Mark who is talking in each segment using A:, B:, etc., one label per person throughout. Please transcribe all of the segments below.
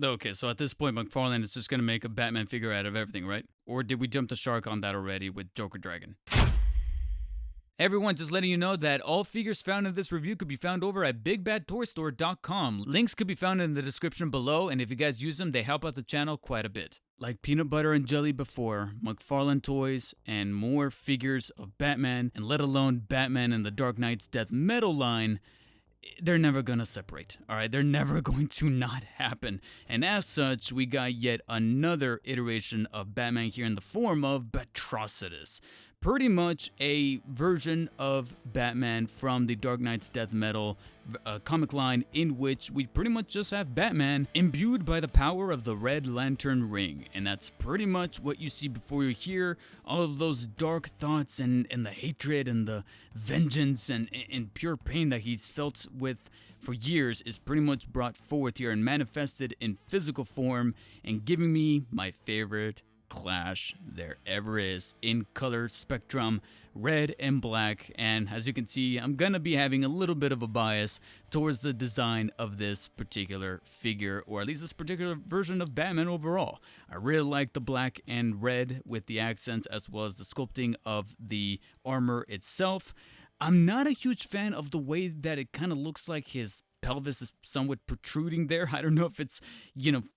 A: Okay, so at this point, McFarlane is just gonna make a Batman figure out of everything, right? Or did we jump the shark on that already with Joker Dragon? Everyone, just letting you know that all figures found in this review could be found over at bigbadtoystore.com. Links could be found in the description below, and if you guys use them, they help out the channel quite a bit. Like peanut butter and jelly before, McFarlane toys and more figures of Batman, and let alone Batman and the Dark Knight's Death Metal line, they're never gonna separate, alright? They're never going to not happen. And as such, we got yet another iteration of Batman here in the form of Batrocitus. Pretty much a version of Batman from the Dark Knight's Death Metal comic line, in which we pretty much just have Batman imbued by the power of the Red Lantern Ring. And that's pretty much what you see before you here. All of those dark thoughts and the hatred and the vengeance and pure pain that he's felt with for years is pretty much brought forth here and manifested in physical form, and giving me my favorite clash there ever is in color spectrum, red and black. And as you can see, I'm gonna be having a little bit of a bias towards the design of this particular figure, or at least this particular version of Batman overall. I really like the black and red with the accents, as well as the sculpting of the armor itself. I'm not a huge fan of the way that it kind of looks like his pelvis is somewhat protruding there. I don't know if it's,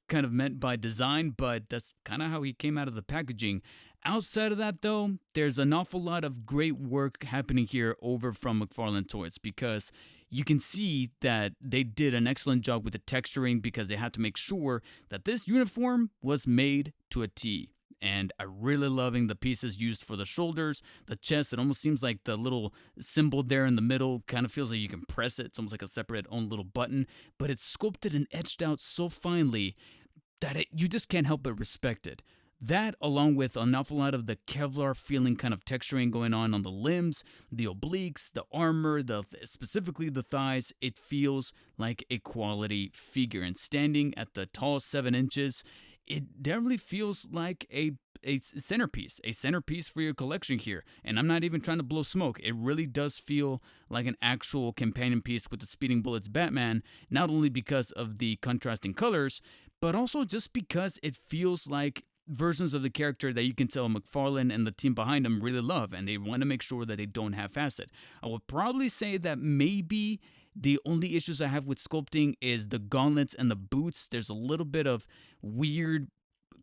A: kind of meant by design, but that's kind of how he came out of the packaging. Outside of that, though, there's an awful lot of great work happening here over from McFarlane Toys, because you can see that they did an excellent job with the texturing, because they had to make sure that this uniform was made to a T. And I'm really loving the pieces used for the shoulders, the chest. It almost seems like the little symbol there in the middle kind of feels like you can press it. It's almost like a separate own little button, but it's sculpted and etched out so finely that you just can't help but respect it. That, along with an awful lot of the Kevlar feeling kind of texturing going on the limbs, the obliques, the armor, specifically the thighs, it feels like a quality figure. And standing at the tall 7 inches, it definitely feels like a centerpiece for your collection here. And I'm not even trying to blow smoke. It really does feel like an actual companion piece with the Speeding Bullets Batman, not only because of the contrasting colors, but also just because it feels like versions of the character that you can tell McFarlane and the team behind him really love, and they want to make sure that they don't half-ass it. I would probably say that maybe the only issues I have with sculpting is the gauntlets and the boots. There's a little bit of weird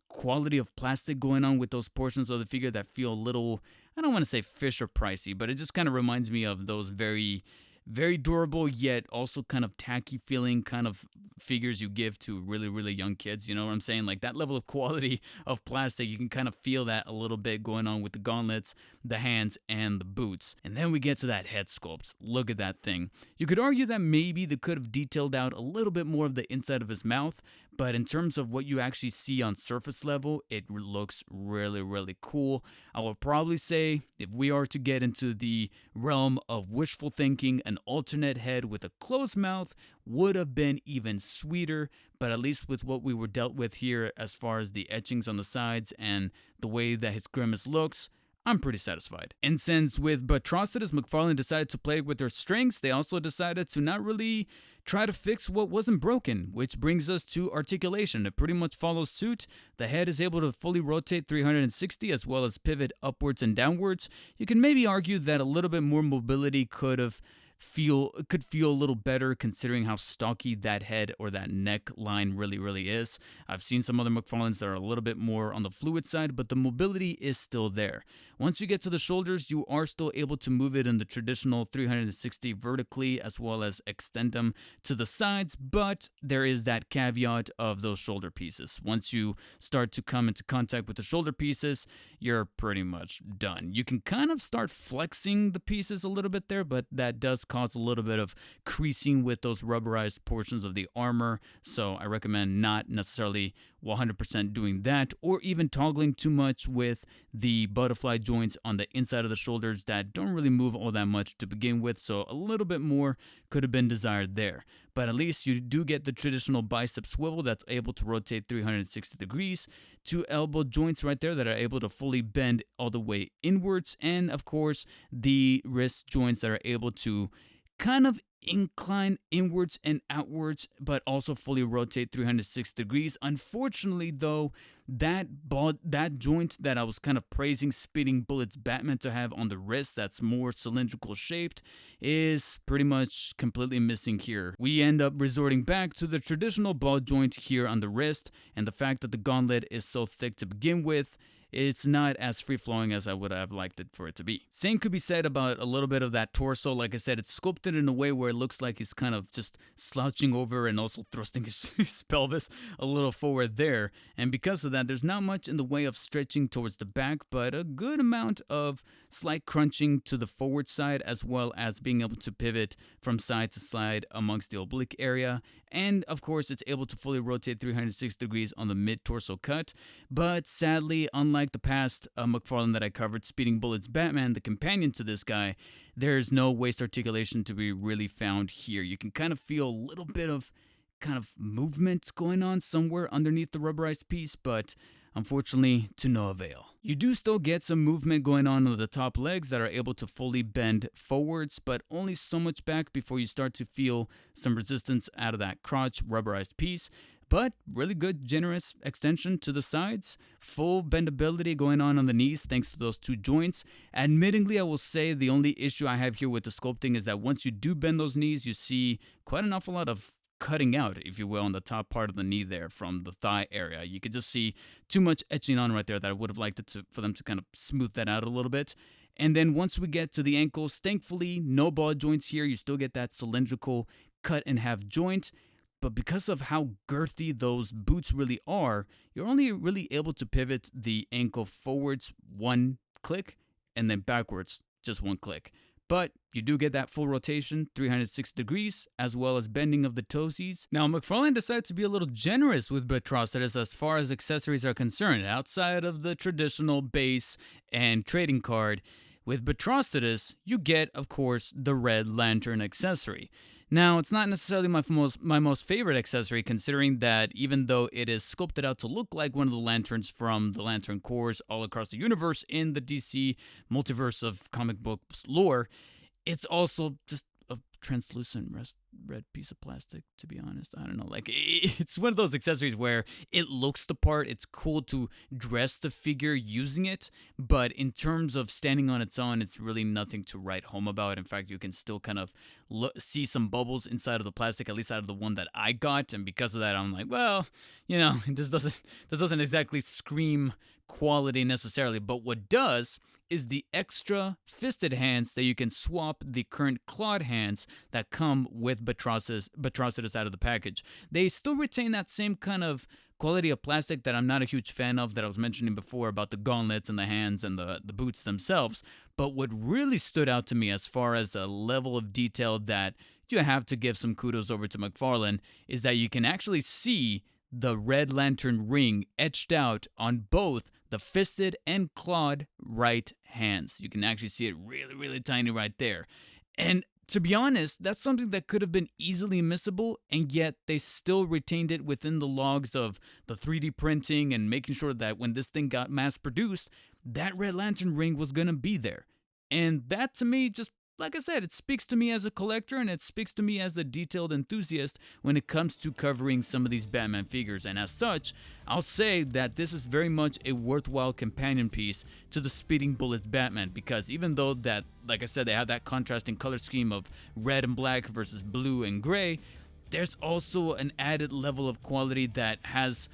A: quality of plastic going on with those portions of the figure that feel a little, I don't want to say fish or pricey, but it just kind of reminds me of those very, very durable yet also kind of tacky feeling kind of figures you give to really, really young kids. You know what I'm saying? Like that level of quality of plastic, you can kind of feel that a little bit going on with the gauntlets, the hands, and the boots. And then we get to that head sculpt. Look at that thing. You could argue that maybe they could have detailed out a little bit more of the inside of his mouth, but in terms of what you actually see on surface level, it looks really, really cool. I will probably say, if we are to get into the realm of wishful thinking, an alternate head with a closed mouth would have been even sweeter, but at least with what we were dealt with here as far as the etchings on the sides and the way that his grimace looks, I'm pretty satisfied. And since with Batrocitus, McFarlane decided to play with their strengths, they also decided to not really try to fix what wasn't broken, which brings us to articulation. It pretty much follows suit. The head is able to fully rotate 360 as well as pivot upwards and downwards. You can maybe argue that a little bit more mobility could feel a little better, considering how stocky that head or that neck line really is. I've seen some other McFarlanes that are a little bit more on the fluid side, but the mobility is still there. Once you get to the shoulders, you are still able to move it in the traditional 360 vertically as well as extend them to the sides, but there is that caveat of those shoulder pieces. Once you start to come into contact with the shoulder pieces, you're pretty much done. You can kind of start flexing the pieces a little bit there, but that does cause a little bit of creasing with those rubberized portions of the armor, so I recommend not necessarily 100% doing that, or even toggling too much with the butterfly joints on the inside of the shoulders that don't really move all that much to begin with, so a little bit more could have been desired there. But at least you do get the traditional bicep swivel that's able to rotate 360 degrees, 2 elbow joints right there that are able to fully bend all the way inwards, and of course the wrist joints that are able to kind of incline inwards and outwards, but also fully rotate 306 degrees. Unfortunately, though, that joint that I was kind of praising Speeding Bullets Batman to have on the wrist, that's more cylindrical shaped, is pretty much completely missing here. We end up resorting back to the traditional ball joint here on the wrist, and the fact that the gauntlet is so thick to begin with, it's not as free-flowing as I would have liked it for it to be. Same could be said about a little bit of that torso. Like I said, it's sculpted in a way where it looks like he's kind of just slouching over and also thrusting his pelvis a little forward there. And because of that, there's not much in the way of stretching towards the back, but a good amount of slight crunching to the forward side, as well as being able to pivot from side to side amongst the oblique area. And of course, it's able to fully rotate 306 degrees on the mid-torso cut. But sadly, unlike the past McFarlane that I covered, Speeding Bullets Batman, the companion to this guy, there's no waist articulation to be really found here. You can kind of feel a little bit of kind of movement going on somewhere underneath the rubberized piece, but unfortunately to no avail. You do still get some movement going on the top legs that are able to fully bend forwards, but only so much back before you start to feel some resistance out of that crotch rubberized piece. But really good, generous extension to the sides. Full bendability going on the knees thanks to those two joints. Admittingly, I will say the only issue I have here with the sculpting is that once you do bend those knees, you see quite an awful lot of cutting out, if you will, on the top part of the knee there from the thigh area. You could just see too much etching on right there that I would have liked it for them to kind of smooth that out a little bit. And then once we get to the ankles, thankfully, no ball joints here. You still get that cylindrical cut and half joint. But because of how girthy those boots really are, you're only really able to pivot the ankle forwards one click and then backwards just one click. But you do get that full rotation, 306 degrees, as well as bending of the toesies. Now, McFarlane decided to be a little generous with Batrocitus as far as accessories are concerned, outside of the traditional base and trading card. With Batrocitus, you get, of course, the Red Lantern accessory. Now, it's not necessarily my most favorite accessory, considering that even though it is sculpted out to look like one of the lanterns from the Lantern Corps all across the universe in the DC multiverse of comic books lore, it's also just a translucent red piece of plastic, to be honest. I don't know, like, it's one of those accessories where it looks the part, it's cool to dress the figure using it, but in terms of standing on its own, it's really nothing to write home about. In fact, you can still kind of see some bubbles inside of the plastic, at least out of the one that I got, and because of that, I'm like, well, you know, this doesn't exactly scream quality necessarily, but what does is the extra fisted hands that you can swap the current clawed hands that come with Batrocitus out of the package. They still retain that same kind of quality of plastic that I'm not a huge fan of, that I was mentioning before about the gauntlets and the hands and the boots themselves. But what really stood out to me as far as a level of detail that you have to give some kudos over to McFarlane is that you can actually see the Red Lantern ring etched out on both the fisted and clawed right hands. You can actually see it really, really tiny right there. And to be honest, that's something that could have been easily missable, and yet they still retained it within the logs of the 3D printing and making sure that when this thing got mass produced, that Red Lantern ring was going to be there. And that to me, just like I said, it speaks to me as a collector, and it speaks to me as a detailed enthusiast when it comes to covering some of these Batman figures. And as such, I'll say that this is very much a worthwhile companion piece to the Speeding Bullets Batman, because even though that, like I said, they have that contrasting color scheme of red and black versus blue and gray, there's also an added level of quality that has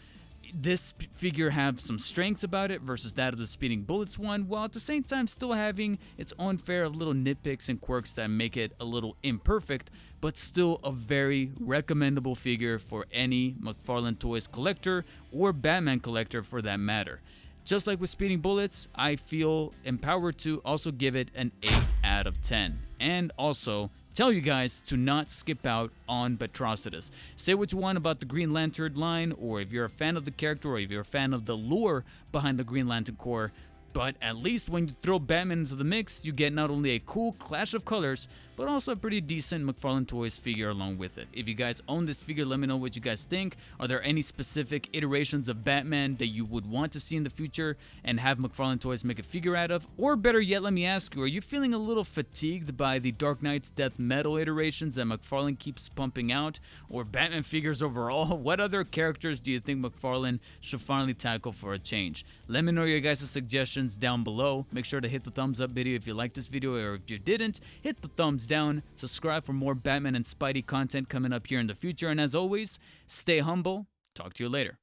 A: this figure have some strengths about it versus that of the Speeding Bullets one, while at the same time still having its own fair of little nitpicks and quirks that make it a little imperfect, but still a very recommendable figure for any McFarlane Toys collector or Batman collector for that matter. Just like with Speeding Bullets, I feel empowered to also give it an 8 out of 10. And also tell you guys to not skip out on Batrocitus. Say what you want about the Green Lantern line, or if you're a fan of the character, or if you're a fan of the lore behind the Green Lantern Corps, But at least when you throw Batman into the mix, you get not only a cool clash of colors, but also a pretty decent McFarlane Toys figure along with it. If you guys own this figure, let me know what you guys think. Are there any specific iterations of Batman that you would want to see in the future and have McFarlane Toys make a figure out of? Or better yet, let me ask you, are you feeling a little fatigued by the Dark Knight's Death Metal iterations that McFarlane keeps pumping out? Or Batman figures overall? What other characters do you think McFarlane should finally tackle for a change? Let me know your guys' suggestions down below. Make sure to hit the thumbs up video if you liked this video, or if you didn't, hit the thumbs down. Subscribe for more Batman and Spidey content coming up here in the future, and as always, stay humble. Talk to you later.